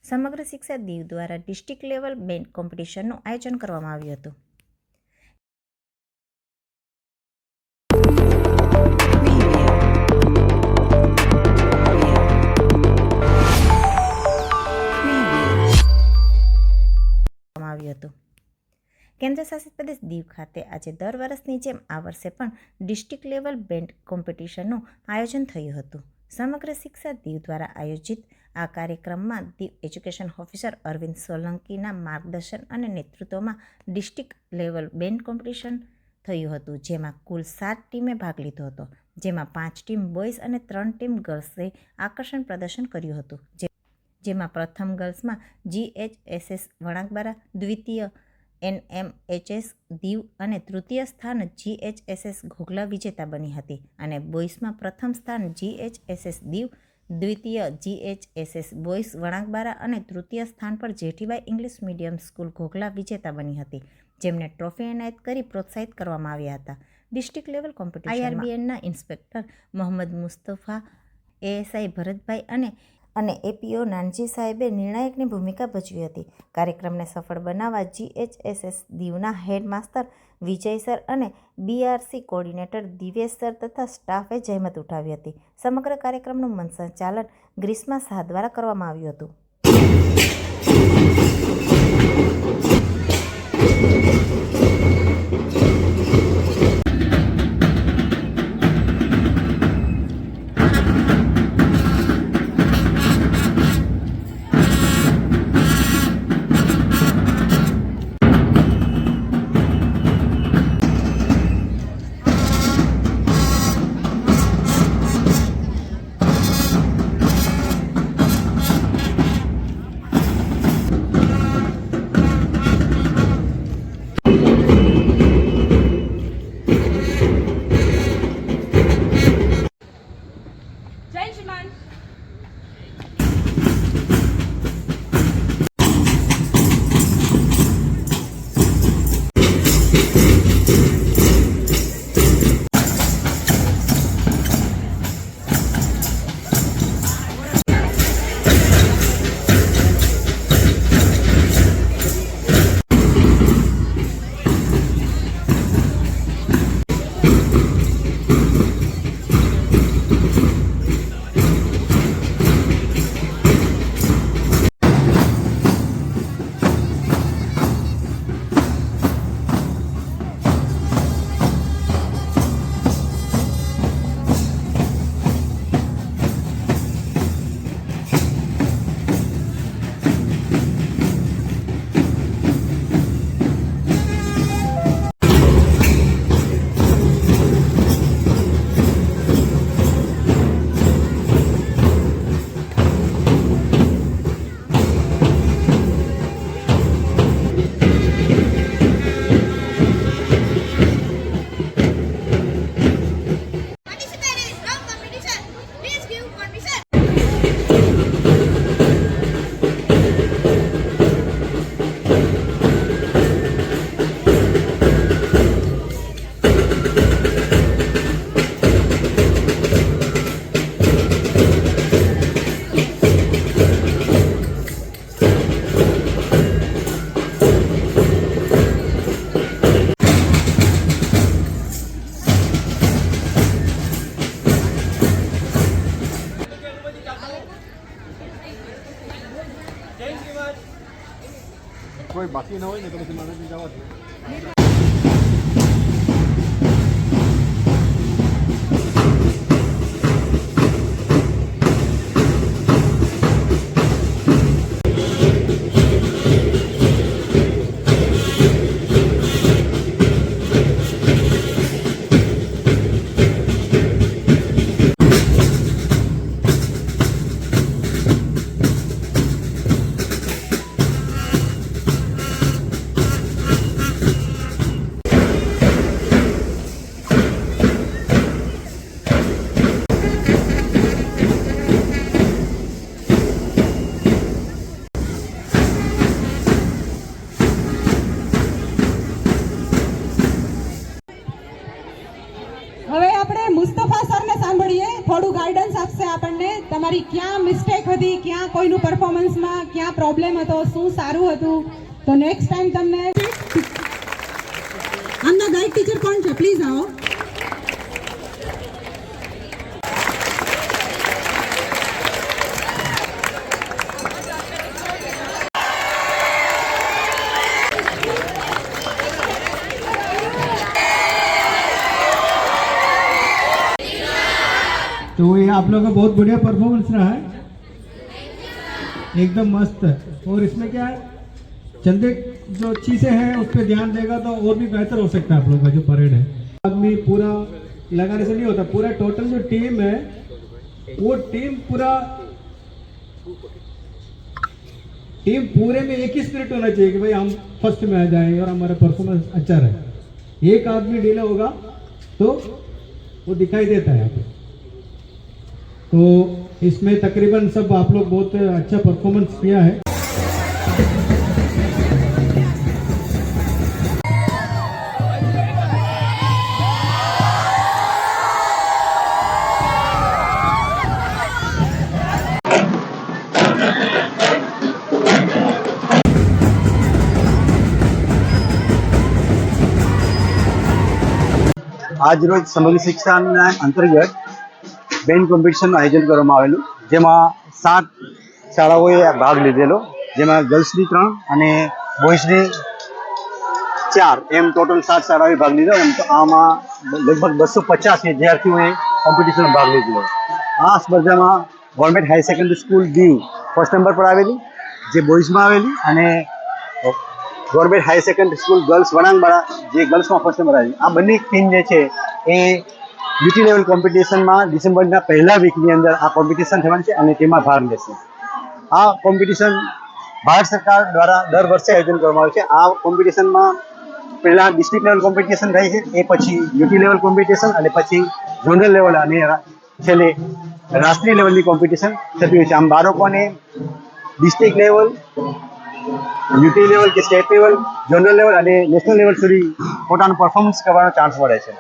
સમગ્ર શિક્ષા દીવ દ્વારા ડિસ્ટ્રિક્ટ લેવલ બેન્ડ કોમ્પિટિશનનું આયોજન કરવામાં આવ્યું હતું. કેન્દ્ર શાસિત પ્રદેશ દીવ ખાતે આજે દર વર્ષની જેમ આ વર્ષે પણ ડિસ્ટ્રિક્ટ લેવલ બેન્ડ કોમ્પિટિશનનું આયોજન થયું હતું. સમગ્ર શિક્ષા દીવ દ્વારા આયોજિત આ કાર્યક્રમમાં દીવ એજ્યુકેશન ઓફિસર અરવિંદ સોલંકીના માર્ગદર્શન અને નેતૃત્વમાં ડિસ્ટ્રિક્ટ લેવલ બેન્ડ કોમ્પિટિશન થયું હતું, જેમાં કુલ 7 ટીમે ભાગ લીધો હતો, જેમાં 5 ટીમ બોયઝ અને 3 ટીમ ગર્લ્સે આકર્ષણ પ્રદર્શન કર્યું હતું. જેમાં પ્રથમ ગર્લ્સમાં GHSS વણાકબારા, દ્વિતીય NMHS દીવ અને તૃતીય સ્થાન GHSS ઘોઘલા વિજેતા બની હતી અને બોયઝમાં પ્રથમ સ્થાન GHSS દીવ, દ્વિતીય GHSS બોયઝ વણાકબારા અને તૃતીય સ્થાન પર જેઠીબાઈ ઇંગ્લિશ મીડિયમ સ્કૂલ ઘોઘલા વિજેતા બની હતી, જેમને ટ્રોફી એનાયત કરી પ્રોત્સાહિત કરવામાં આવ્યા હતા. ડિસ્ટ્રિક્ટ લેવલ કોમ્પિટિશન IRBNના ઇન્સ્પેક્ટર મોહમ્મદ મુસ્તફા, ASI ભરતભાઈ અને APO નાનજી સાહેબે નિર્ણાયકની ભૂમિકા ભજવી હતી. કાર્યક્રમને સફળ બનાવવા GHSS દીવના હેડ માસ્ટર વિજય સર અને BRC કોર્ડિનેટર દિવેશ સર તથા સ્ટાફે જહેમત ઉઠાવી હતી. સમગ્ર કાર્યક્રમનું મંચસંચાલન ગ્રીષ્મા શાહ દ્વારા કરવામાં આવ્યું હતું. કોઈ બાકી ના હોય ને તો પછી મારે જવા દે. આપણને તમારી ક્યાં મિસ્ટેક હતી, ક્યાં કોઈનું પરફોર્મન્સમાં ક્યાં પ્રોબ્લેમ હતો, શું સારું હતું. તો નેક્સ્ટ ટાઈમ તમને આમના ગાઈડ ટીચર કોણ છે? પ્લીઝ આવો. तो ये आप लोगों का बहुत बढ़िया परफॉर्मेंस रहा है, एकदम मस्त. और इसमें क्या है, चंदे जो चीज़ें हैं उस पर ध्यान देगा तो और भी बेहतर हो सकता है आप लोगों का जो परेड है. आदमी पूरा लगाने से नहीं होता, पूरा टोटल जो टीम है वो टीम पूरे में एक ही स्पिरिट होना चाहिए कि भाई हम फर्स्ट में आ जाएं और हमारा परफॉर्मेंस अच्छा रहे. एक आदमी ढीला होगा तो वो दिखाई देता है यहाँ पे. तो इसमें तकरीबन सब आप लोग बहुत अच्छा परफॉर्मेंस किया है. આજ રોજ સમગ્ર શિક્ષાના અંતર્ગત બેન્ડ કોમ્પિટિશનનું આયોજન કરવામાં આવેલું, જેમાં 7 શાળાઓએ ભાગ લીધેલો, જેમાં ગર્લ્સની 3 અને બોયઝની 4 એમ ટોટલ 7 શાળાઓએ ભાગ લીધો. એમ તો આમાં લગભગ 250 વિદ્યાર્થીઓએ કોમ્પિટિશનમાં ભાગ લીધેલો. આ સ્પર્ધામાં government higher secondary school Diu first number પર આવેલી, જે બોયઝમાં આવેલી, અને government higher secondary school girls Vanakbara જે ગર્લ્સમાં ફર્સ્ટ નંબર આવી. આ બંને ટીમ જે છે એ યુટી લેવલ કોમ્પિટિશનમાં ડિસેમ્બરના પહેલા વીકની અંદર આ કોમ્પિટિશન થવાની છે અને તેમાં ભાગ લેશે. આ કોમ્પિટિશન ભારત સરકાર દ્વારા દર વર્ષે આયોજન કરવામાં આવે છે. આ કોમ્પિટિશનમાં પહેલાં ડિસ્ટ્રિક્ટ લેવલ કોમ્પિટિશન થાય છે, એ પછી યુટી લેવલ કોમ્પિટિશન, અને પછી ઝોનલ લેવલ, અને છેલ્લે રાષ્ટ્રીય લેવલની કોમ્પિટિશન થતી હોય છે. આમ બાળકોને ડિસ્ટ્રિક્ટ લેવલ, યુટી લેવલ કે સ્ટેટ લેવલ, ઝોનલ લેવલ અને નેશનલ લેવલ સુધી પોતાનું પરફોર્મન્સ કરવાનો ચાન્સ મળે છે.